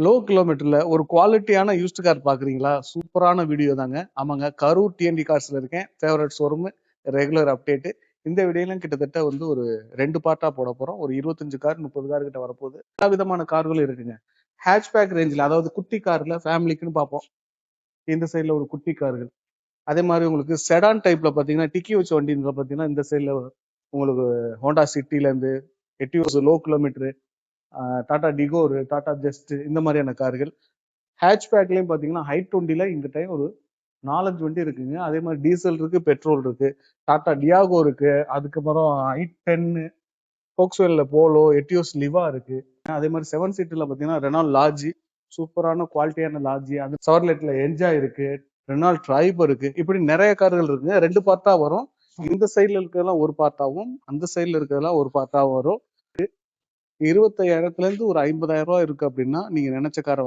Low கிலோமீட்டர்ல ஒரு குவாலிட்டியான யூஸ்டு கார் பாக்குறீங்களா? சூப்பரான வீடியோ தாங்க. ஆமாங்க, கரூர் டிஎன்டி கார்ஸ்ல இருக்கேன். Favourite showroom, regular update. இந்த வீடியோலாம் கிட்டத்தட்ட வந்து ஒரு 2 பார்ட்டா போட போறோம். ஒரு 25 கார் 30 கார் கிட்ட வரப்போகுது. எல்லா விதமான கார்களும் இருக்குங்க. ஹேட்ச்பேக் ரேஞ்சில், அதாவது குட்டி கார்ல ஃபேமிலிக்குன்னு பார்ப்போம். இந்த சைட்ல ஒரு குட்டி கார்கள். அதே மாதிரி உங்களுக்கு செடான் டைப்ல பாத்தீங்கன்னா, டிக்கி வச்ச வண்டின்ற பாத்தீங்கன்னா இந்த சைட்ல உங்களுக்கு ஹோண்டா சிட்டில இருந்து Etios low kilometre, Tata Tigor, Tata Zest, இந்த மாதிரியான கார்கள். ஹேட்ச்பேக்லயும் பாத்தீங்கன்னா i20ல இந்த டைம் ஒரு 4-5 வண்டி இருக்குங்க. அதே மாதிரி டீசல் இருக்கு, பெட்ரோல் இருக்கு. டாடா டியாகோ இருக்கு, அதுக்கப்புறம் i10, போக்ஸ்வேகன்ல போலோ, எட்டியோஸ் லிவா இருக்கு. அதே மாதிரி 7 சீட்டர்ல பாத்தீங்கன்னா ரெனால்ட் லார்ஜி, சூப்பரான குவாலிட்டியான லார்ஜி. அது செவர்லெட்ல என்ஜாய் இருக்கு, ரெனால்ட் ட்ரைப் இருக்கு. இப்படி நிறைய கார்கள் இருக்குங்க. 2 பார்ட்டா வரும். இந்த சைட்ல இருக்கிறதெல்லாம் ஒரு பார்ட்டாவும், அந்த சைட்ல இருக்கிறதெல்லாம் ஒரு பார்ட்டாவும் வரும். 25,000 இருந்து ஒரு 50,000 ரூபாய் இருக்கு அப்படின்னா நீங்க நினைச்ச காரை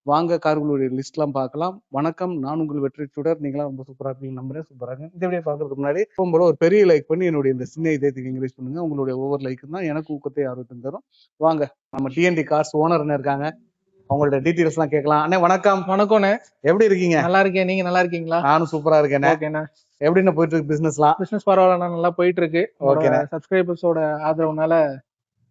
வாங்க கார்களுடைய லிஸ்ட்லாம் பார்க்கலாம். வணக்கம், நான் உங்கள் வெற்றி சுடர். நீங்களாம் ரொம்ப சூப்பரா இருக்கீங்க நம்புறேன். சூப்பரா இருக்கு. இந்த வீடியோ பார்க்கறதுக்கு முன்னாடி போல ஒரு பெரிய லைக் பண்ணி என்னுடைய இந்த சின்ன இதயத்துக்கு என்கரேஜ் பண்ணுங்க. உங்களுடைய ஒவ்வொரு லைக்கும் தான் எனக்கு ஊக்கத்தை ஆர்வத்தையும் தரும். வாங்க, நம்ம டிஎன்டி கார்ஸ் ஓனர் என்ன இருக்காங்க, அவங்களோட டீட்டெயில்ஸ் எல்லாம் கேட்கலாம். அண்ணே வணக்கம். வணக்கம்ண்ணே, எப்படி இருக்கீங்க? நல்லா இருக்கேன். நீங்க நல்லா இருக்கீங்களா? நானும் சூப்பரா இருக்கேன். ஓகேண்ணா. எப்படின்னு போயிட்டு இருக்கு பிசினஸ்லாம்? பிசினஸ் பரவாயில்லண்ணா, நல்லா போயிட்டு இருக்கு. ஓகேண்ணே. சப்ஸ்கிரைபர்ஸோட ஆதரவுனால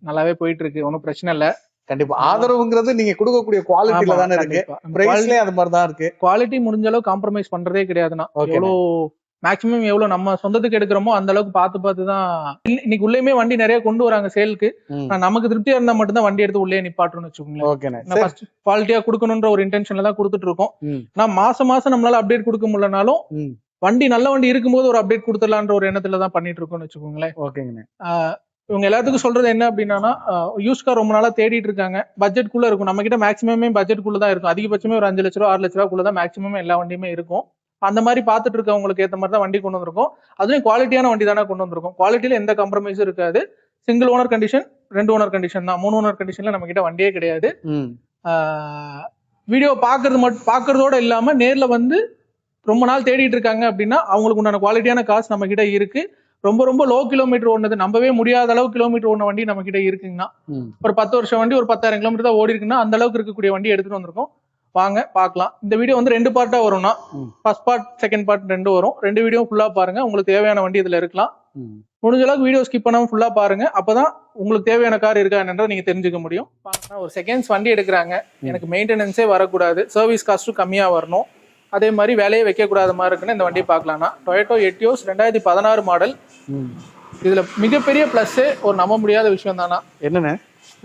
நல்லாவே போயிட்டு இருக்கு, ஒன்றும் பிரச்சனை இல்ல. கண்டிப்பா ஆதரவுங்கிறது நீங்க கொடுக்கக்கூடிய குவாலிட்டில தானே இருக்கு. பிரைஸ்லயே அது மாதிரி தான் இருக்கு. குவாலிட்டி முடிஞ்ச அளவுக்கு காம்ப்ரமைஸ் பண்றதே கிடையாதுண்ணா. எவ்வளோ மேக்ஸிமம் எவ்வளவு நம்ம சொந்தத்துக்கு எடுக்கிறோமோ அந்த அளவுக்கு பார்த்து தான். இன்னைக்கு உள்ளேயுமே வண்டி நிறைய கொண்டு வராங்க சேலுக்கு. நமக்கு திருப்தியா இருந்தா மட்டும் தான் வண்டி எடுத்து உள்ளே நிப்பாட்டணும்னு வச்சுக்கோங்களேன். குவாலிட்டியா கொடுக்கணும்ன்ற ஒரு இன்டென்ஷன்ல தான் கொடுத்துட்டு இருக்கோம். நான் மாசம் நம்மளால அப்டேட் கொடுக்க முடியலனாலும் வண்டி நல்ல வண்டி இருக்கும்போது ஒரு அப்டேட் கொடுத்துடலான்ற ஒரு எண்ணத்துல தான் பண்ணிட்டு இருக்கோம்னு வச்சுக்கோங்களேன். ஓகேங்க. இவங்க எல்லாத்துக்கும் சொல்றது என்ன அப்படின்னா, யூஸ் கார் ரொம்ப நாளா தேடிட்டு இருக்காங்க. பட்ஜெட் குள்ள இருக்கும். நம்ம கிட்ட மேக்ஸிமமே பட்ஜெட் குள்ள தான் இருக்கும். அதிகபட்சமே ஒரு 5 லட்ச ரூபா 6 லட்ச ரூபாக்குள்ள தான் மேக்ஸிமம் எல்லா வண்டியுமே இருக்கும். அந்த மாதிரி பார்த்துட்டு இருக்கவங்களுக்கு ஏற்ற மாதிரி தான் வண்டி கொண்டு வந்திருக்கும். அதுவும் குவாலிட்டியான வண்டி தானே கொண்டு வந்திருக்கும். குவாலிட்டியில எந்த காம்ப்ரமைஸும் இருக்காது. Single owner condition, 2 owner condition தான். 3 ஓனர் கண்டிஷன்ல நம்ம கிட்ட வண்டியே கிடையாது. வீடியோ பாக்குறதோட இல்லாம நேர்ல வந்து ரொம்ப நாள் தேடிட்டு இருக்காங்க அப்படின்னா அவங்களுக்கு உண்டான குவாலிட்டியான காசு நம்ம கிட்ட இருக்கு. ரொம்ப லோ கிலோமீட்டர் ஓடுனது, நம்பவே முடியாத அளவு கிலோமீட்டர் ஓடின வண்டி நம்ம கிட்ட இருக்குங்கன்னா, ஒரு 10 வருஷம் வண்டி ஒரு 10,000 கிலோமீட்டர் தான் ஓடி இருக்குன்னா அந்த அளவுக்கு இருக்கக்கூடிய வண்டி எடுத்துட்டு வந்திருக்கோம். வாங்க பார்க்கலாம். இந்த வீடியோ வந்து 2 பார்ட்டா வரும்னா, ஃபர்ஸ்ட் பார்ட் செகண்ட் பார்ட் 2 வரும். 2 வீடியோ ஃபுல்லா பாருங்க. உங்களுக்கு தேவையான வண்டி இதுல இருக்கலாம். முடிஞ்ச அளவுக்கு வீடியோ ஸ்கிப் பண்ணாம ஃபுல்லா பாருங்க. அப்பதான் உங்களுக்கு தேவையான கார் இருக்கா என்னன்றதை நீங்க தெரிஞ்சுக்க முடியும். ஒரு செகண்ட்ஸ் வண்டி எடுக்கிறாங்க, எனக்கு மெயின்டெனன்ஸே வரக்கூடாது, சர்வீஸ் காஸ்ட்டும் கம்மியா வரணும், அதே மாதிரி வேலையை வைக்கக்கூடாத மாதிரி இருக்குன்னு இந்த வண்டியை பார்க்கலாம்னா, டொயோட்டோ எட்டியோஸ் 2016 மாடல். இதுல மிகப்பெரிய பிளஸ் ஒரு நம்ப முடியாத விஷயம் தானா என்னன்னு,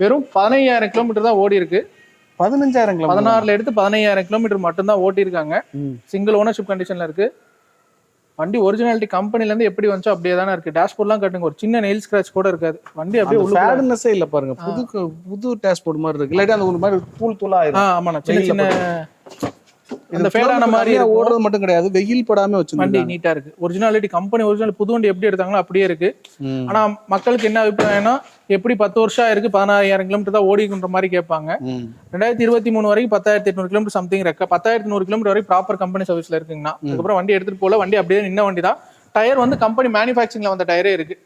வெறும் 15,000 கிலோமீட்டர் தான் ஓடி இருக்கு. 15,000 16ல எடுத்து 15,000 கிலோமீட்டர் மட்டும் தான் ஓட்டி இருக்காங்க. சிங்கிள் ஓனர்ஷிப் கண்டிஷன்ல இருக்கு. வண்டி ஒரிஜினாலிட்டி கம்பெனில இருந்து எப்படி வந்துச்சோ அப்படியே தானே இருக்கு. டேஷ்போர்ட்லாம் கட்டுங்க, ஒரு சின்ன நெயில் ஸ்கிராச் கூட இருக்காது. வண்டி அப்படியே ஃபேட்னஸே இல்ல பாருங்க. புது டேஷ்போர்ட் மாதிரி இருக்கு. இல்லாட்டி அந்த ஒரு மாதிரி தூள் ஆயிடும். ஆமாண்ணா, சின்ன அந்த ஃபேடான மாதிரி ஓடுறது மட்டும் கிடையாது, வெயில் படாம வச்சிருக்காங்க. வண்டி நீட்டா இருக்கு. ஒரிஜினாலிட்டி கம்பெனி ஒரிஜினல் புது வண்டி எப்படி எடுத்தாங்களோ அப்படியே இருக்கு. ஆனா மக்களுக்கு என்ன அபிப்பிராயம்னா, எப்படி 10 வருஷம் இருக்கு 16,000 கிலோமீட்டர் தான் ஓடிக்குன்ற மாதிரி கேட்பாங்க. 2023 வரைக்கும் 10,800 கிலோமீட்டர் சம்திங் இருக்கு. 10,100 கிலோமீட்டர் வரைக்கும் ப்ராப்பர் கம்பெனி சர்வீஸ்ல இருக்குங்கண்ணா. அதுக்கப்புறம் வண்டி எடுத்துட்டு போல, வண்டி அப்படியே நின்ன வண்டி தான். டயர் வந்து கம்பெனி மேனுஃபேக்சரிங்ல வந்த டயரே இருக்கு.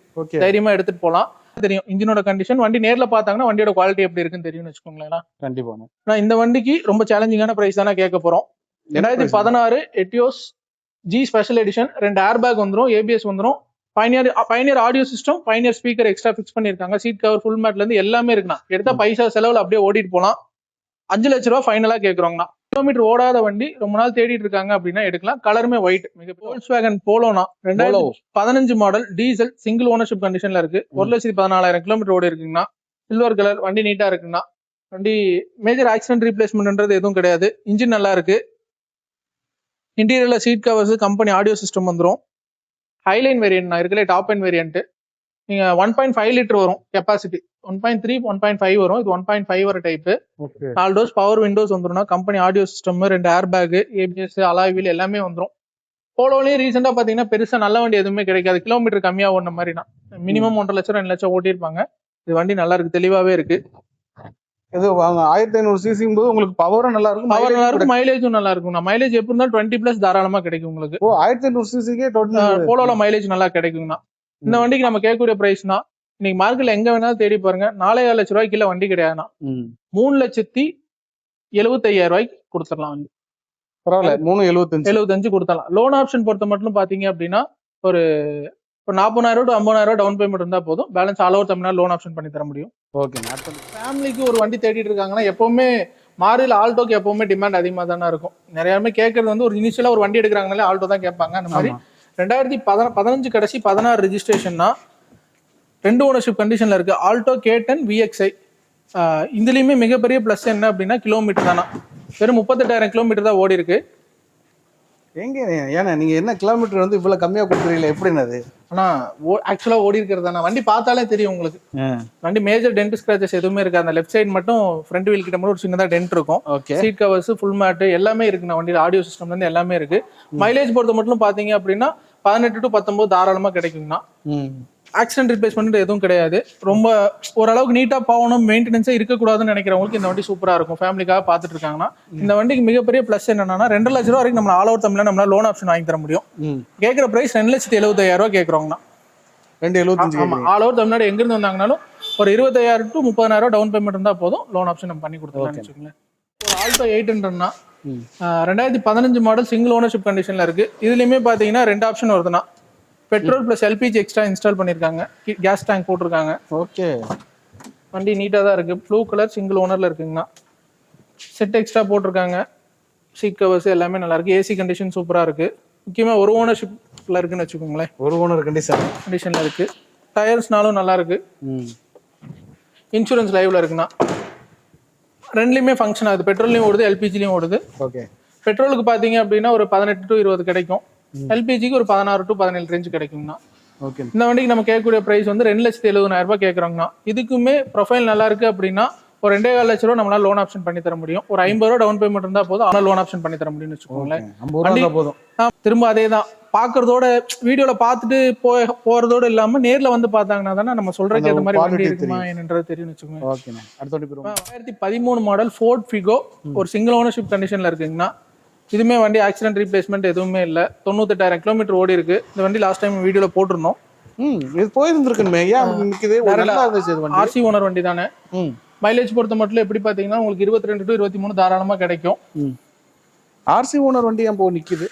தைரியமா எடுத்துட்டு போலாம். தெரியும் இன்ஜினோட கண்டிஷன். வண்டி நேர்ல பாத்தாங்கன்னா வண்டியோட குவாலிட்டி எப்படி இருக்குன்னு தெரியும்னு வச்சுக்கோங்களேன். கண்டிப்பா இந்த வண்டிக்கு ரொம்ப சேலஞ்சிங்கான பிரைஸ் தானே கேட்க போறோம். 2016 Etios G special edition. 2 air bag வந்துடும், ஏபிஎஸ் வந்துடும், Pioneer audio system, Pioneer speaker extra fix பண்ணிருக்காங்க. சீட் கவர் ஃபுல் மேட்ல இருந்து எல்லாமே இருக்குண்ணா. எடுத்தா பைசா செலவுல அப்படியே ஓடிட்டு போலாம். 5 லட்ச ரூபா ஃபைனலா கேட்கறோங்கண்ணா. கிலோமீட்டர் ஓடாத வண்டி ரொம்ப நாள் தேடிட்டு இருக்காங்க அப்படின்னா எடுக்கலாம். கலருமே white. Volkswagen போலோனா 2015 model diesel, single ownership கண்டிஷன்ல இருக்கு. 1,14,000 கிலோமீட்டர் ஓடி இருக்குங்கண்ணா. சில்வர் கலர், வண்டி நீட்டா இருக்குங்கண்ணா. வண்டி மேஜர் ஆக்சிடென்ட் ரீப்ளேஸ்மெண்ட்ன்றது எதுவும் கிடையாது. இன்ஜின் நல்லா இருக்கு. இன்டீரியர்ல seat covers, company audio system வந்துடும். ஹைலைன் வேரியன்ட் இருக்குல்ல, டாப் அண்ட் வேரியன்ட். நீங்க 1.5 லிட்டர் வரும் கெப்பாசிட்டி. 1.3 1.5 வரும். இது 1.5 வர டைப். 4 டோர்ஸ் பவர் விண்டோஸ் வந்துடும். Company audio system, 2 air bag, ABS, alloy wheel எல்லாமே வந்துடும். போலோலயும் ரீசெண்டா பாத்தீங்கன்னா பெருசா நல்ல வண்டி எதுவுமே கிடைக்காது. கிலோமீட்டர் கம்மியா ஓடின மாதிரினா மினிமம் 1.5 லட்சம் 2 லட்சம் ஓட்டிருப்பாங்க. இது வண்டி நல்லா இருக்கு, தெளிவாவே இருக்கு. இது 1500 சிசிங் போது உங்களுக்கு பவரும் நல்லா இருக்கும், மைலேஜும் நல்லா இருக்கும். மைலேஜ் எப்படி இருந்தாலும் 20+ தாராளமா கிடைக்கும் உங்களுக்கு. 1500 சிசிக்கே போலோல மைலேஜ் நல்லா கிடைக்குங்கண்ணா. இந்த வண்டிக்கு நம்ம கேட்கக்கூடிய பிரைஸ்னா, இன்னைக்கு மார்க்கெட்ல எங்க வேணாலும் தேடி பாருங்க, 4,5 லட்ச ரூபாய்க்கு கீழே வண்டி கிடையாதுண்ணா. 3,70,000 75,000 ரூபாய்க்கு கொடுத்துடலாம் வண்டி. பரவாயில்ல 375. 75 கொடுத்தலாம். லோன் ஆப்ஷன் பொறுத்த மட்டும் பாத்தீங்க அப்படின்னா ஒரு 40,000 to 50,000 டவுன் பேமெண்ட் இருந்தா போதும். Balance all over Tamil Nadu loan option பண்ணி தர முடியும். ஓகே. ஃபேமிலிக்கு ஒரு வண்டி தேடிட்டு இருக்காங்கன்னா எப்பவுமே மாறுதில் ஆல்டோக்கு எப்பவுமே டிமாண்ட் அதிகமாக தானே இருக்கும். நிறையாருமே கேட்கறது வந்து ஒரு இனிஷியலா ஒரு வண்டி எடுக்கிறாங்கனாலே ஆல்டோ தான் கேட்பாங்க. அந்த மாதிரி 2015 கடைசி 16 ரெஜிஸ்ட்ரேஷன்னா 2 ஓனர்ஷிப் கண்டிஷன்ல இருக்கு. Alto K10 VXI. இதுலயுமே மிகப்பெரிய பிளஸ் என்ன அப்படின்னா கிலோமீட்டர் தானா, வெறும் 38,000 கிலோமீட்டர் தான் ஓடி இருக்கு. எங்க ஏன்னா நீங்க என்ன கிலோமீட்டர் வந்து இவ்வளவு கம்மியா கொடுக்குறீங்களா, எப்படின்னு அது? ஆனா ஆக்சுவலா ஓடி இருக்கிறது தானே, வண்டி பார்த்தாலே தெரியும் உங்களுக்கு. வண்டி மேஜர் டென்ட் ஸ்கிராச்சஸ் எதுவுமே இருக்கு. அந்த லெஃப்ட் சைடு மட்டும் ஃப்ரண்ட் வீல் கிட்ட மட்டும் ஒரு சின்னதா டென்ட் இருக்கும். சீட் கவர்ஸ், ஃபுல் மேட் எல்லாமே இருக்கு. வண்டியில் ஆடியோ சிஸ்டம்ல இருந்து எல்லாமே இருக்கு. மைலேஜ் பொறுத்த மட்டும் பாத்தீங்க அப்படின்னா 18 to 19 தாராளமா கிடைக்கும்னா. ஆக்சிடென்ட் ரிப்ளேஸ்மெண்ட் எதுவும் கிடையாது. ரொம்ப ஓரளவுக்கு நீட்டா போகணும், மெயின்டெனன்ஸே இருக்கக்கூடாதுன்னு நினைக்கிறவங்களுக்கு இந்த வண்டி சூப்பரா இருக்கும். ஃபேமிலிக்காக பார்த்துட்டு இருக்காங்கன்னா இந்த வண்டிக்கு மிகப்பெரிய பிளஸ் என்னன்னா 2 லட்ச ரூபா வரைக்கும் நம்ம ஆல் ஓவர் தமிழ்ல நம்மளால லோன் ஆப்ஷன் வாங்கி தர முடியும். கேட்குற பிரைஸ் 2,75,000 ரூபா கேட்குறோங்கண்ணா. 2,75. ஆல் ஓவர் தமிழ்நாடு எங்க இருந்து வந்தாங்கனாலும் ஒரு 25,000 to 30,000 டவுன் பேமெண்ட் இருந்தா போதும், லோன் ஆப்ஷன் நம்ம பண்ணி கொடுத்துருலாம் வச்சுக்கோங்களேன். ஒரு ஆல்டோ 800னா 2015 மாடல் சிங்கிள் ஓனர்ஷிப் கண்டிஷன்ல இருக்கு. இதுலயுமே பாத்தீங்கன்னா 2 ஆப்ஷன் வருதுன்னா petrol plus LPG extra install பண்ணிருக்காங்க. கேஸ் டேங்க் போட்டிருக்காங்க. ஓகே. வண்டி நீட்டா தான் இருக்கு. ப்ளூ கலர் சிங்கிள் ஓனர்ல இருக்குங்கண்ணா. செட் எக்ஸ்ட்ரா போட்டிருக்காங்க. சீட் கவர்ஸ் எல்லாமே நல்லா இருக்கு. ஏசி கண்டிஷன் சூப்பரா இருக்கு. முக்கியமா ஒரு ஓனர்ஷிப்ல இருக்குன்னு வச்சுக்கோங்களேன். ஒரு ஓனர் கண்டிஷன்ல இருக்கு. டயர்ஸ்னாலும் நல்லா இருக்கு. இன்சூரன்ஸ் லைவ்ல இருக்குண்ணா. ரெண்டுலயுமே ஃபங்க்ஷன் ஆகுது. பெட்ரோல்லையும் ஓடுது, LPGலையும் ஓடுது. ஓகே. பெட்ரோலுக்கு பாத்தீங்க அப்படின்னா ஒரு 18 to 20 கிடைக்கும். LPGக்கு ஒரு 16 to 17 ரேஞ்ச் கிடைக்கும்னா. ஓகே. இந்த வண்டிக்கு நம்ம கேட்கக்கூடிய பிரைஸ் வந்து 2,70,000 ரூபாய் கேட்கறோம்னா. இதுக்குமே ப்ரொஃபைல் நல்லா இருக்கு அப்படின்னா ஒரு 2.25 லட்ச ரூபா நம்மளால லோன் ஆப்ஷன் பண்ணி தர முடியும். ஒரு 50 ரூபா டவுன் பேமெண்ட் இருந்தா போதும், ஆனால் லோன் ஆப்ஷன் பண்ணி தர முடியும்னு வச்சுக்கோங்களேன். போதும். திரும்ப அதே தான் பாக்குறதோட வீடியோல பார்த்துட்டு போறதோட இல்லாம நேர்ல வந்து பார்த்தாங்கன்னா தானே நம்ம சொல்றதுக்கு ஏற்ற மாதிரி வண்டி இருக்குமா என்னன்றது தெரியும் வச்சுக்கோங்க. 2013 மாடல் ஃபோர்ட் ஃபிகோ ஒரு சிங்கிள் ஓனர்ஷிப் கண்டிஷன்ல இருக்குங்கன்னா. இதுமே வண்டி ஆக்சிடென்ட் ரீப்ளேஸ்மெண்ட் எதுவுமே இல்லை. 98,000 கிலோமீட்டர் ஓடி இருக்கு. இந்த வண்டி லாஸ்ட் டைம் வீடியோல போட்டிருந்தோம். இது போயிருந்துருக்குமே. RC ஓனர் வண்டி தானே. மைலேஜ் பொறுத்த மட்டும் எப்படி பாத்தீங்கன்னா உங்களுக்கு 22 to 23 தாராளமா கிடைக்கும். RC ஓனர் வண்டி ஏன் நிக்குது?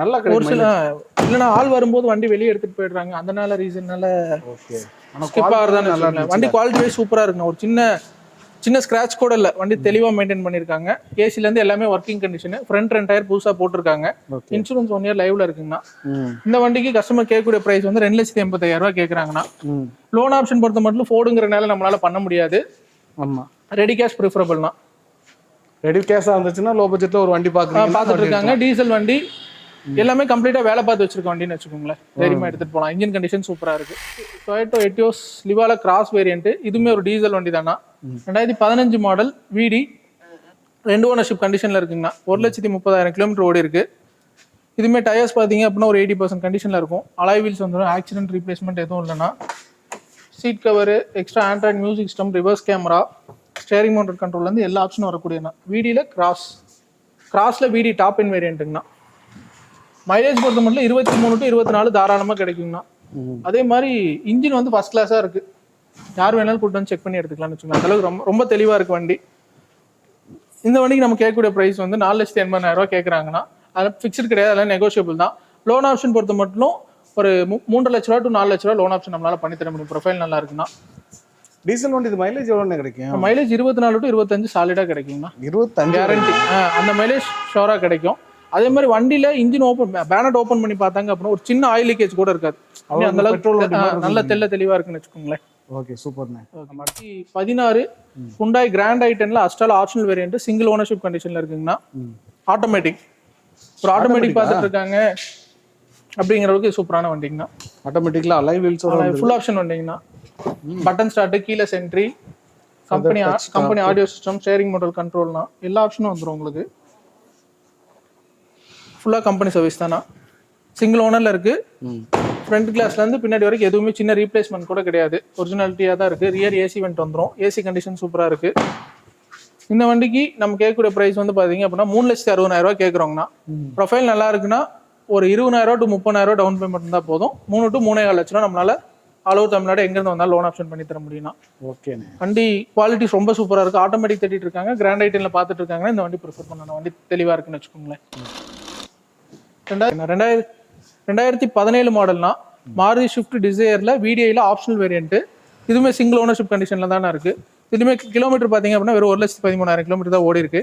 நல்லா ஒரு சில இல்லைன்னா ஆள் வரும்போது வண்டி வெளியே எடுத்துட்டு போயிடுறாங்க. அதனால ரீசன்னால வண்டி குவாலிட்டி வைஸ் சூப்பரா இருக்குங்க. ஒரு சின்ன ஸ்கிராச் கூட இல்லை. வண்டி தெளிவா மெயின்டைன் பண்ணிருக்காங்க. ஏசில இருந்து எல்லாமே ஒர்க்கிங் கண்டிஷன். ஃப்ரண்ட் 2 டயர் புதுசா போட்டிருக்காங்க. இன்சூரன்ஸ் 1 year லைவ்ல இருக்குங்கண்ணா. இந்த வண்டிக்கு கஸ்டமர் கேட்கக்கூடிய பிரைஸ் வந்து 2,80,000 ரூபாய் கேட்கறாங்கன்னா. லோன் ஆப்ஷன் பொறுத்த மட்டும் ஃபோர்டுங்கிறனால நம்மளால பண்ண முடியாது. ஆமா. ரெடி கேஷ் ப்ரிஃபரபிள்னா. ரெடி கேஷா இருந்துச்சுன்னா லோ பட்ஜெட்ல ஒரு வண்டி பார்த்துட்டு இருக்காங்க. டீசல் வண்டி எல்லாமே கம்ப்ளீட்டா வேலை பார்த்து வச்சிருக்க வண்டின்னு வச்சுக்கோங்களேன். தைரியமா எடுத்துட்டு போகலாம். இன்ஜின் கண்டிஷன் சூப்பரா இருக்கு. டொயோட்டோ எட்டியோஸ் லிவால கிராஸ் வேரியன்ட். இதுமே ஒரு டீசல் வண்டி தானா. 2015 மாடல் VD 2 ஓனர்ஷிப் கண்டிஷன்ல இருக்குங்கண்ணா. 1,30,000 கிலோமீட்டர் ஓடி இருக்கு. இதுமே டயர்ஸ் பாத்தீங்க அப்படின்னா ஒரு 80% கண்டிஷன்ல இருக்கும். அலாய் வீல்ஸ் வந்துடும். ஆக்சிடென்ட் ரீப்ளேஸ்மெண்ட் எதுவும் இல்லைன்னா. Seat cover, extra android music system, reverse camera, steering mounted கண்ட்ரோல்ல இருந்து எல்லா ஆப்ஷனும் வரக்கூடியண்ணா. VDல கிராஸ்ல VD டாப் இன் வேரியன்ட்டுங்கண்ணா. மைலேஜ் பொறுத்த மட்டும் 23 to 24 தாராளமா கிடைக்குங்கண்ணா. அதே மாதிரி இன்ஜின் வந்து ஃபர்ஸ்ட் கிளாஸா இருக்கு. யார் வேணாலும் கூட்டு வந்து செக் பண்ணி எடுத்துக்கலாம்னு வச்சுக்கோங்க. அந்த அளவுக்கு ரொம்ப தெளிவா இருக்கு வண்டி. இந்த வண்டிக்கு நம்ம கேட்கக்கூடிய பிரைஸ் வந்து 4,80,000 ரூபாய் கேட்கறாங்கன்னா அது ஃபிக்ஸ்டு கிடையாது, அதெல்லாம் நெகோஷியபிள் தான். லோன் ஆப்ஷன் பொறுத்த மட்டும் ஒரு 3 லட்ச ரூபா to 4 லட்ச ரூபா லோன் ஆப்ஷன் நம்மளால பண்ணி தர முடியும். ப்ரொஃபைல் நல்லா இருக்குன்னா. டீசல் வண்டி மைலேஜ் எவ்வளவு கிடைக்கும்? Mileage 24 to 25 சாலிடா கிடைக்குங்கண்ணா. 25 கேரண்டி. அந்த மைலேஜ் ஷோரா கிடைக்கும். அதே மாதிரி வண்டியில இன்ஜின் பேனட் ஓபன் பண்ணி பார்த்தாங்க அப்படின்னா ஒரு சின்ன ஆயில் லீக்கேஜ் கூட இருக்காது. அந்த அளவுக்கு நல்ல தெளிவா இருக்குன்னு வச்சுக்கோங்களேன். ஓகே, சூப்பர்ண்ணே. 16 Hyundai Grand i10ல அஸ்டால் ஆப்ஷனல் வேரியன்ட் சிங்கிள் ஓனர்ஷிப் கண்டிஷன்ல இருக்குங்கண்ணா. ஆட்டோமேட்டிக். ஒரு ஆட்டோமேட்டிக் பார்த்துட்டு இருக்காங்க அப்படிங்கிறதுக்கு சூப்பரான வண்டிங்கண்ணா. ஆட்டோமேட்டிக்ல அலாய் வீல்ஸ் ஃபுல் ஆப்ஷன் வண்டிங்கண்ணா. Button start, keyless entry, company audio system, steering motor கண்ட்ரோல்னா எல்லா ஆப்ஷனும் வந்துடும் உங்களுக்கு. ஃபுல்லா கம்பெனி சர்வீஸ் தானா. சிங்கிள் ஓனர்ல இருக்கு. ஃப்ரண்ட் கிளாஸ்ல இருந்து பின்னாடி வரைக்கும் எதுவுமே சின்ன ரீப்ளேஸ்மெண்ட் கூட கிடையாது. ஒரிஜினாலிட்டியா தான் இருக்கு. ரியர் ஏசி வெண்ட் வந்துடும். ஏசி கண்டிஷன் சூப்பரா இருக்கு. இந்த வண்டிக்கு நம்ம கேட்கக்கூடிய பிரைஸ் வந்து பாத்தீங்க அப்படின்னா 3,60,000 ரூபாய் கேட்கறோம்னா. ப்ரொஃபைல் நல்லா இருக்குன்னா ஒரு 20,000 to 30,000 டவுன் பேமெண்ட் இருந்தா போதும். 3 to 3.25 லட்ச ரூபா நம்மளால ஆல் ஓவர் தமிழ்நாடு எங்கேருந்து வந்தாலும் லோன் ஆப்ஷன் பண்ணி தர முடியும்னா. ஓகேண்ணே. வண்டி குவாலிட்டிஸ் ரொம்ப சூப்பராக இருக்குது. ஆட்டோமேட்டிக் தேடிட்டு இருக்காங்க, கிராண்ட் ஐட்டனில் பார்த்துட்டு இருக்காங்கன்னா இந்த வண்டி ப்ரிஃபர் பண்ணணும். வண்டி தெளிவாக இருக்குன்னு வச்சுக்கோங்களேன். 2017 மாடல்னா மாருதி ஸ்விஃப்ட் டிசையரில் VDIயில் ஆப்ஷனல் வேரியன்ட்டு. இதுவுமே சிங்கிள் ஓனர்ஷிப் கண்டிஷனில் தானே இருக்குது. இதுவுமே கிலோமீட்டர் பார்த்தீங்க அப்படின்னா வெறும் 1,13,000 கிலோமீட்டர் தான் ஓடி இருக்கு.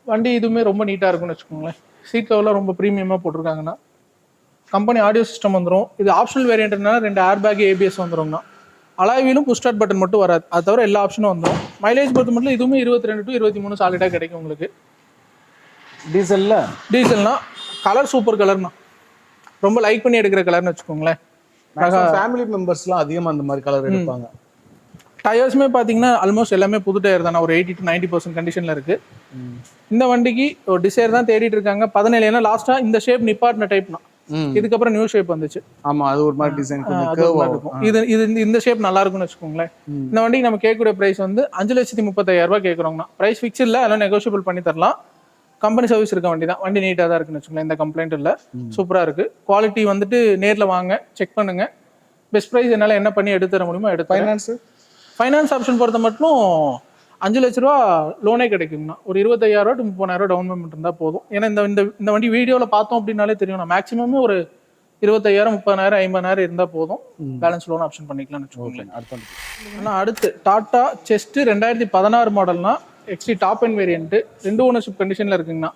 வண்டி இதுவுமே ரொம்ப நீட்டாக இருக்கும்னு வச்சுக்கோங்களேன். சீட் கவர்லாம் ரொம்ப ப்ரீமியமாக போட்டிருக்காங்கன்னா. கம்பெனி ஆடியோ சிஸ்டம் வந்துடும். இது ஆப்ஷனல் வேரியன்ட்னால 2 ஏர் பேக் ABS வந்துடும்னா. அலாய் வீலும் புஷ் ஸ்டார்ட் பட்டன் மட்டும் வராது, அது தவிர எல்லா ஆப்ஷனும் வந்துடும். மைலேஜ் பொறுத்த மட்டும் இதுவுமே 22 to 23 சாலிடாக கிடைக்கும் உங்களுக்கு. டீசல்னா கலர் சூப்பர் கலர்னா, ரொம்ப லைக் பண்ணி எடுக்கிற கலர்னு வச்சுக்கோங்களேன். ஃபேமிலி மெம்பர்ஸ்லாம் அதிகமாக அந்த மாதிரி கலர் எடுப்பாங்க. டயர்ஸுமே பார்த்தீங்கன்னா ஆல்மோஸ்ட் எல்லாமே புது டயர் தானே, ஒரு 80 to 90% கண்டிஷனில் இருக்குது. இந்த வண்டிக்கு ஒரு டிசைர் தான் தேடிட்டு இருக்காங்க. 17 ஏன்னா லாஸ்ட்டாக இந்த ஷேப் நிப்பாட்டின டைப்னா, இதுக்கப்புறம் நியூ ஷேப் வந்துச்சு. ஆமா, அது ஒரு மாதிரி டிசைன் இருக்கும். இது இந்த ஷேப் நல்லா இருக்கும்னு வச்சுக்கோங்களேன். இந்த வண்டிக்கு நம்ம கேட்கக்கூடிய பிரைஸ் வந்து 5,35,000 ரூபாய் கேட்குறோங்கண்ணா. பிரைஸ் ஃபிக்ஸ் இல்லை, அதெல்லாம் நெகோஷியபிள் பண்ணி தரலாம். கம்பெனி சர்வீஸ் இருக்க வண்டி தான். வண்டி நீட்டாக தான் இருக்குன்னு வச்சுக்கோங்களேன், இந்த கம்ப்ளைண்ட் இல்லை. சூப்பராக இருக்குது. குவாலிட்டி வந்துட்டு நேரில் வாங்க, செக் பண்ணுங்க. பெஸ்ட் ப்ரைஸ் என்னால் என்ன பண்ணி எடுத்து தர முடியுமோ எடுத்து. ஃபைனான்ஸ் ஆப்ஷன் பொறுத்த மட்டும் 5 லட்ச ரூபா லோனே கிடைக்குங்கண்ணா. ஒரு 25,000 to 30,000 டவுன் பேமெண்ட் இருந்தால் போதும். ஏன்னா இந்த வண்டி வீடியோவில் பார்த்தோம் அப்படின்னாலே தெரியும், மேக்ஸிமமே ஒரு 25,000, 30,000, 50,000 இருந்தால் போதும். பேலன்ஸ் லோன் ஆப்ஷன் பண்ணிக்கலாம்னு வச்சுக்கோங்களேன். ஆனால் அடுத்து டாடா செஸ்ட் 2016 மாடல்னா எக்ஸ்ட்ரீ டாப் அண்ட் வேரியன்ட்டு. 2 ஓனர்ஷிப் கண்டிஷனில் இருக்குங்கண்ணா.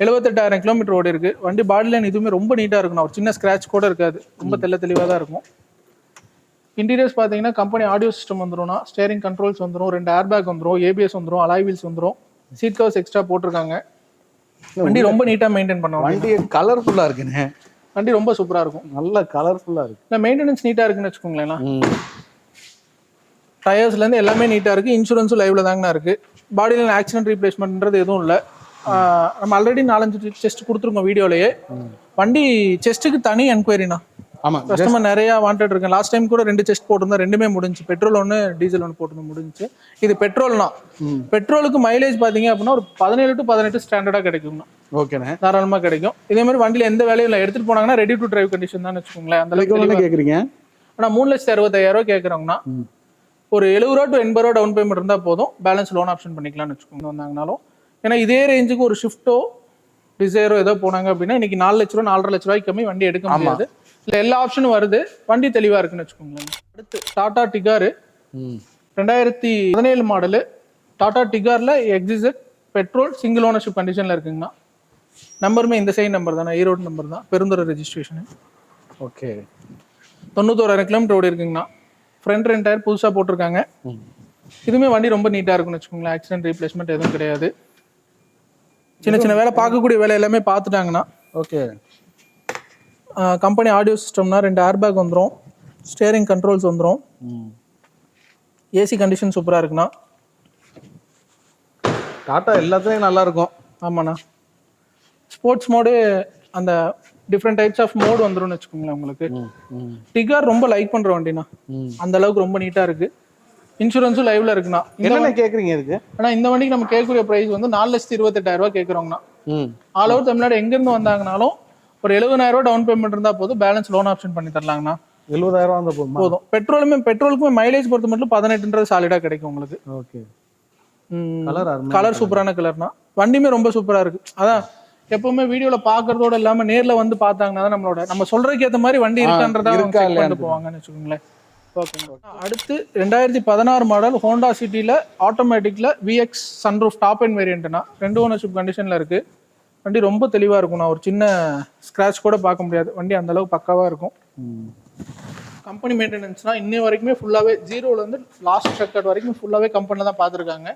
78,000 கிலோமீட்டர் ஓடி இருக்கு. வண்டி பாடி லைன் இதுவுமே ரொம்ப நீட்டாக இருக்குண்ணா. ஒரு சின்ன ஸ்க்ராட்ச் கூட இருக்காது, ரொம்ப தெளிவாக தான் இருக்கும். இன்டீரியர்ஸ் பார்த்தீங்கன்னா கம்பெனி ஆடியோ சிஸ்டம் வந்துடும்னா, ஸ்டேரிங் கண்ட்ரோல்ஸ் வந்துடும், 2 ஏர் பேக் வந்துடும், ABS வந்துடும், அலாய் வீல்ஸ் வந்துடும், சீட் கவர்ஸ் எக்ஸ்ட்ரா போட்டிருக்காங்க. வண்டி ரொம்ப நீட்டாக மெயின்டைன் பண்ணுவாங்க. வண்டி கலர்ஃபுல்லாக இருக்குண்ணே. வண்டி ரொம்ப சூப்பராக இருக்கும், நல்ல கலர்ஃபுல்லாக இருக்கு. இல்லை மெயின்டெனன்ஸ் நீட்டாக இருக்குன்னு வச்சுக்கோங்களேன். டயர்ஸ்லேருந்து எல்லாமே நீட்டாக இருக்குது. இன்சூரன்ஸும் லைவ்ல தாங்கண்ணா இருக்குது. பாடியில் ஆக்சிடென்ட் ரீப்ளேஸ்மெண்ட்ன்றது எதுவும் இல்லை. நம்ம ஆல்ரெடி 4-5 செஸ்ட் கொடுத்துருக்கோம் வீடியோலேயே. வண்டி செஸ்ட்டுக்கு தனி என்கொயரிண்ணா. ஆமாம், கஸ்டமர் நிறையா வாண்டட் இருக்கேன். லாஸ்ட் டைம் கூட 2 செஸ்ட் போட்டிருந்தா, 2மே முடிஞ்சு. பெட்ரோல் 1, டீசல் 1 போட்டிருந்தா முடிஞ்சு. இது பெட்ரோல்னா, பெட்ரோலுக்கு மைலேஜ் பார்த்தீங்க அப்படின்னா ஒரு 17 to 18 ஸ்டாண்டர்டாக கிடைக்கும்னா. ஓகேண்ணே, தாராளமாக கிடைக்கும். இதே மாதிரி வண்டியில் எந்த வேலையும் இல்லை, எடுத்துகிட்டு போனாங்கன்னா ரெடி டு டிரைவ் கண்டிஷன் தான் வச்சுக்கோங்களேன். அந்த அளவுக்கு கேட்குறீங்க. ஆனால் 3,65,000 கேட்குறோங்கன்னா ஒரு 70 ரூபா to 80 ரூபா டவுன் பேமெண்ட் இருந்தால் போதும். பேலன்ஸ் லோன் ஆப்ஷன் பண்ணிக்கலாம்னு வச்சுக்கோங்க வந்தாங்கனாலும். ஏன்னா இதே ரேஞ்சுக்கு ஒரு ஷிஃப்ட்டோ டிசைரோ ஏதோ போனாங்க அப்படின்னா இன்னைக்கு 4 லட்ச ரூபா 4.5 லட்ச ரூபாய்க்கு கம்மி வண்டி எடுக்க முடியாது. இல்லை எல்லா ஆப்ஷனும் வருது, வண்டி தெளிவாக இருக்குன்னு வச்சுக்கோங்களேன். அடுத்து டாடா டிகாரு 2017 மாடலு. டாடா டிகாரில் எக்ஸிட் பெட்ரோல் சிங்கிள் ஓனர்ஷிப் கண்டிஷனில் இருக்குங்கண்ணா. நம்பருமே இந்த சைடு நம்பர் தானே, ஈரோடு நம்பர் தான், பெருந்துறை ரெஜிஸ்ட்ரேஷனு. ஓகே, 91,000 கிலோமீட்டர் ஓடி இருக்குங்கண்ணா. ஃப்ரண்ட் 2 டயர் புதுசாக போட்டிருக்காங்க. இதுவுமே வண்டி ரொம்ப நீட்டாக இருக்குன்னு வச்சுக்கோங்களேன். ஆக்சிடென்ட் ரீப்ளேஸ்மெண்ட் எதுவும் கிடையாது. சின்ன சின்ன வேலை, பார்க்கக்கூடிய வேலை எல்லாமே பார்த்துட்டாங்கண்ணா. ஓகே. கம்பெனி ஆடியோ சிஸ்டம்னா 2 ஏர் பேக் வந்துடும், ஸ்டேரிங் கண்ட்ரோல்ஸ் வந்துடும், ஏசி கண்டிஷன் சூப்பராக இருக்குண்ணா. டாட்டா எல்லாத்துலேயும் நல்லா இருக்கும். ஆமாண்ணா. ஸ்போர்ட்ஸ் மோடு அந்த டிஃப்ரெண்ட் டைப்ஸ் ஆஃப் மோடு வந்துடும்னு வச்சுக்கோங்களேன் உங்களுக்கு. டிகார் ரொம்ப லைக் பண்ணுற வண்டிண்ணா, அந்த அளவுக்கு ரொம்ப நீட்டாக இருக்குது. இன்சூரன்ஸும் லைவ்ல இருக்குண்ணா. என்ன கேட்குறீங்க இதுக்கு? ஆனால் இந்த வண்டிக்கு நம்ம கேட்கக்கூடிய ப்ரைஸ் வந்து 4,28,000 ரூபா கேட்குறோங்கண்ணா. ஆல் ஓவர் தமிழ்நாடு எங்கேருந்து வந்தாங்கனாலும் ஒரு 70,000 ரூபா டவுன் பேமெண்ட் இருந்தால் போதும். பேலன்ஸ் லோன் ஆப்ஷன் பண்ணி தரலாங்கண்ணா. 70,000 போதும். பெட்ரோலுக்குமே மைலேஜ் பொறுத்த மட்டும் 18 சாலிடாக கிடைக்கும் உங்களுக்கு. ஓகே. கலர் சூப்பரான கலர்னா. வண்டியுமே ரொம்ப சூப்பராக இருக்கு. அதான் எப்பவுமே வீடியோவில் பார்க்கறதோட இல்லாமல் நேரில் வந்து பார்த்தாங்கன்னா தான் நம்ம சொல்றதுக்கு ஏற்ற மாதிரி வண்டி இருக்கான்றதா கொண்டு போவாங்கன்னு வச்சுக்கோங்களேன். ஓகே. அடுத்து 2016 மாடல் ஹோண்டா சிட்டியில் ஆட்டோமேட்டிக்கில் VX சன்ரூஃப் டாப் அண்ட் வேரியன்ட்னா 2 ஓனர்ஷிப் கண்டிஷனில் இருக்குது. வண்டி ரொம்ப தெளிவாக இருக்கும். நான் ஒரு சின்ன ஸ்க்ராட்ச் கூட பார்க்க முடியாது. வண்டி அந்த அளவுக்கு பக்காவாக இருக்கும். கம்பெனி மெயின்டெனன்ஸ்னா இன்னை வரைக்குமே ஃபுல்லாகவே ஜீரோலேருந்து லாஸ்ட் ரெக்கார்ட் வரைக்கும் ஃபுல்லாகவே கம்பெனியில் தான் பார்த்துருக்காங்க.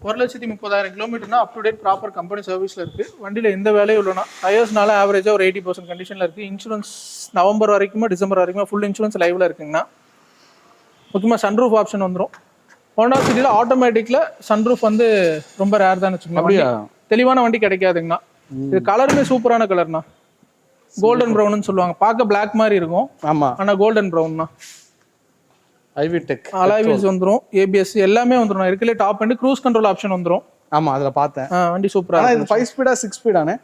1,30,000 கிலோமீட்டர்னா up to date proper company சர்வீஸில் இருக்குது. வண்டியில் எந்த வேலையும் இல்லைனா டயர்ஸ்னால ஆவரேஜாக ஒரு 80% கண்டிஷனில் இருக்குது. இன்சூரன்ஸ் நவம்பர் வரைக்குமே டிசம்பர் வரைக்குமே ஃபுல் இன்சூரன்ஸ் லைவில் இருக்குங்கண்ணா. முக்கியமாக சன்ரூஃப் ஆப்ஷன் வந்துடும். ஹோண்டா சிட்டியில் ஆட்டோமேட்டிக்கில் சன்ரூஃப் வந்து ரொம்ப ரேர் தான் வச்சுக்கோங்களேன். தெளிவான வண்டி கிடைக்காதுங்கண்ணா. இது கலருமே சூப்பரான கலர்ண்ணா. கோல்டன் ப்ரௌன்னு சொல்லுவாங்க. பார்க்க பிளாக் மாதிரி இருக்கும், ஆனால் கோல்டன் ப்ரௌன்னா. ஐவிடெக் அலாய் வீல்ஸ் வந்துரும், ABS எல்லாமே வந்துரும். இருக்கலே top and cruise control option வந்துரும். ஆமா, அதுல பார்த்தேன். வண்டி சூப்பரா இருக்கு. இது 5 ஸ்பீடா 6 ஸ்பீடானே?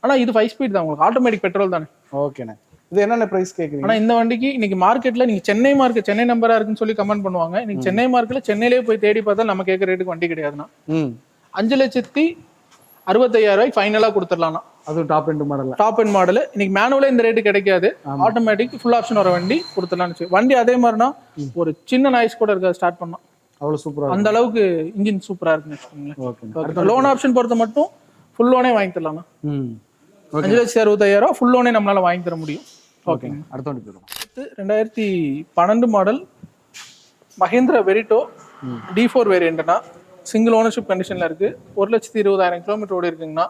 ஆனா இது 5 ஸ்பீட் தான். உங்களுக்கு ஆட்டோமேட்டிக் பெட்ரோல் தானே. ஓகேண்ணே. இது என்னென்ன பிரைஸ் கேக்குறீங்க? ஆனா இந்த வண்டிக்கு இன்னைக்கு மார்க்கெட்ல நீங்க சென்னை நம்பரா இருக்குன்னு சொல்லி கமெண்ட் பண்ணுவாங்க. இன்னைக்கு சென்னை மார்க்கெட்ல சென்னையிலேயே போய் தேடி பார்த்தா நம்ம கேட்கற ரேட்டுக்கு வண்டி கிடையாதுண்ணா. 5,65,000 ஃபைனலா கொடுத்துடலாம். அது top end model. Top end model இன்னைக்கு மேனுவலே இந்த ரேட்டு கிடைக்காது. ஆட்டோமேட்டிக் ஃபுல் ஆப்ஷன் வர வண்டி கொடுத்துடலாம்னு வண்டி அதே மாதிரினா ஒரு சின்ன நாய்ஸ் கூட இருக்காது ஸ்டார்ட் பண்ணா. அவ்வளவு சூப்பரா அந்த அளவுக்கு இன்ஜின் சூப்பரா இருக்குன்னு வச்சுக்கோங்களேன். லோன் ஆப்ஷன் பொறுத்த மட்டும் ஃபுல் லோனே வாங்கி தரலாம். 5,65,000 ஃபுல் லோனே நம்மளால வாங்கி தர முடியும். ஓகேங்க. அடுத்த வண்டி போயிடும். 2012 மாடல் மஹேந்திரா வெரிட்டோ D4 வேரியண்ட்னா சிங்கிள் ஓனர்ஷிப் கண்டிஷன்ல இருக்கு. 1,20,000 கிலோமீட்டர் ஓடி இருக்குங்கண்ணா.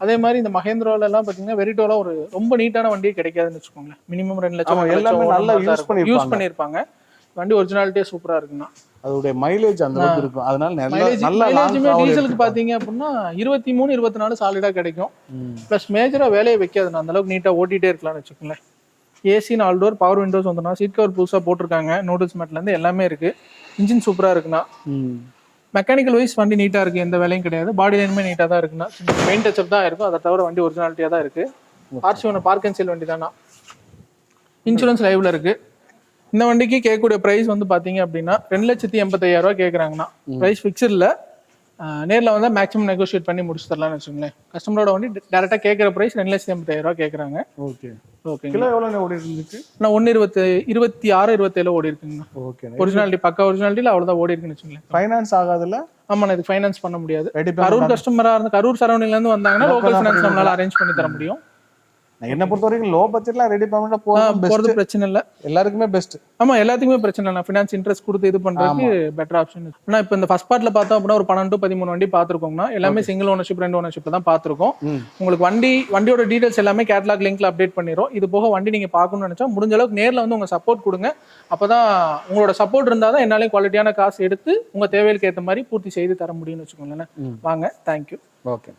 அதே மாதிரி இந்த மஹேந்திரால எல்லாம் பாத்தீங்கன்னா வெரிட்டோல ஒரு ரொம்ப நீட்டான வண்டியே கிடைக்காதுன்னு வச்சுக்கோங்களேன். மினிமம் 2 லட்சம் எல்லாமே நல்லா யூஸ் பண்ணிருப்பாங்க. வண்டி ஒரிஜினாலிட்டியே சூப்பரா இருக்குண்ணா. அதோட மைலேஜ் அந்த அளவுக்கு இருக்கும். அதனால நல்ல டீசலுக்கு பாத்தீங்க அப்படின்னா 23, 24 சாலிடா கிடைக்கும். பிளஸ் மேஜரா வேலையை வைக்காதுண்ணா. அந்த அளவுக்கு நீட்டா ஓட்டிட்டே இருக்கலாம்னு வச்சுக்கோங்களேன். ஏசின்னு ஆல்டோர் பவர் விண்டோஸ் வந்துடும். சீட் கவர் புதுசா போட்டிருக்காங்க. நோட்டீஸ் மேட்ல இருந்து எல்லாமே இருக்கு. இன்ஜின் சூப்பரா இருக்குண்ணா. மெக்கானிக்கல் வைஸ் வண்டி நீட்டா இருக்கு. எந்த வேலையும் கிடையாது. பாடி லைனுமே நீட்டா தான் இருக்குண்ணா. பெயிண்ட் டச்சப் தான் இருக்கும். அதை தவிர வண்டி ஒரிஜினாலிட்டியா தான் இருக்கு. ஆர்சி ஒன்று பார்க் அண்ட் சேல் வண்டி தானா. இன்சூரன்ஸ் லைவ்ல இருக்கு. இந்த வண்டிக்கு கேட்கக்கூடிய பிரைஸ் வந்து பாத்தீங்க அப்படின்னா 2,85,000 கேட்கறாங்கண்ணா. பிரைஸ் ஃபிக்ஸ்ட்ல நேரில் வந்தால் மேக்ஸிமம் நெகோஷியேட் பண்ணி முடிச்சு தரலாம்னு வச்சுங்களேன். கஸ்டமரோட வண்டி டேரெக்டாக கேட்குற ப்ரைஸ் 2,80,000 கேட்குறாங்க. Okay okay. கிலோ எவ்வளோ ஓடி இருந்துச்சு? நான் 1,26, 27 ஓடி இருக்குங்கண்ணா. ஓகே. ஒரிஜினாலிட்டி பக்கா ஒரிஜினாலிட்டியில் அவ்வளோதான் ஓடி இருக்குன்னு வச்சுங்களேன். ஃபைனான்ஸ் ஆகாதுல்ல? ஆமாண்ணா, இது ஃபைனான்ஸ் பண்ண முடியாது. கரூர் கஸ்டமராக இருந்து கரூர் சரௌண்டிங்லேருந்து வந்தாங்கன்னா லோக்கல் ஃபைனான்ஸ் நம்மளால அரேஞ்ச் பண்ணி தர முடியும். என்ன பொறுத்த வரைக்கும் லோ பட்ஜெட்ல ரெடி பண்ணா போறது பிரச்சனை இல்ல. எல்லாருக்குமே பெஸ்ட். ஆமா, எல்லாத்துக்குமே பிரச்சனை இல்ல. ஃபினான்ஸ் இன்ட்ரெஸ்ட் கொடுத்து இது பண்றதுக்கு பெட்டர் ஆப்ஷன். ஆனா இப்போ இந்த ஃபர்ஸ்ட் பார்ட்ல பார்த்தோம் அப்படின்னா ஒரு 12 to 13 வண்டி பாத்துருக்கோம்னா எல்லாமே சிங்கிள் ஓனர்ஷிப் 2 ஓனர்ஷிப்ல தான் பாத்துருக்கோம். உங்களுக்கு வண்டியோட டீடைல்ஸ் எல்லாமே கேட்டலாக் லிங்க்ல அப்டேட் பண்ணிரும். இது போக வண்டி நீங்க பார்க்கணும்னு நினைச்சா முடிஞ்ச அளவுக்கு நேர்ல வந்து உங்க சப்போர்ட் கொடுங்க. அப்பதான் உங்களோட சப்போர்ட் இருந்தாதான் என்னாலையும் குவாலிட்டியான காசு எடுத்து உங்க தேவைகளுக்கு ஏற்ற மாதிரி பூர்த்தி செய்து தர முடியும்னு வச்சுக்கோங்களேன். வாங்க. தேங்க்யூ. ஓகே.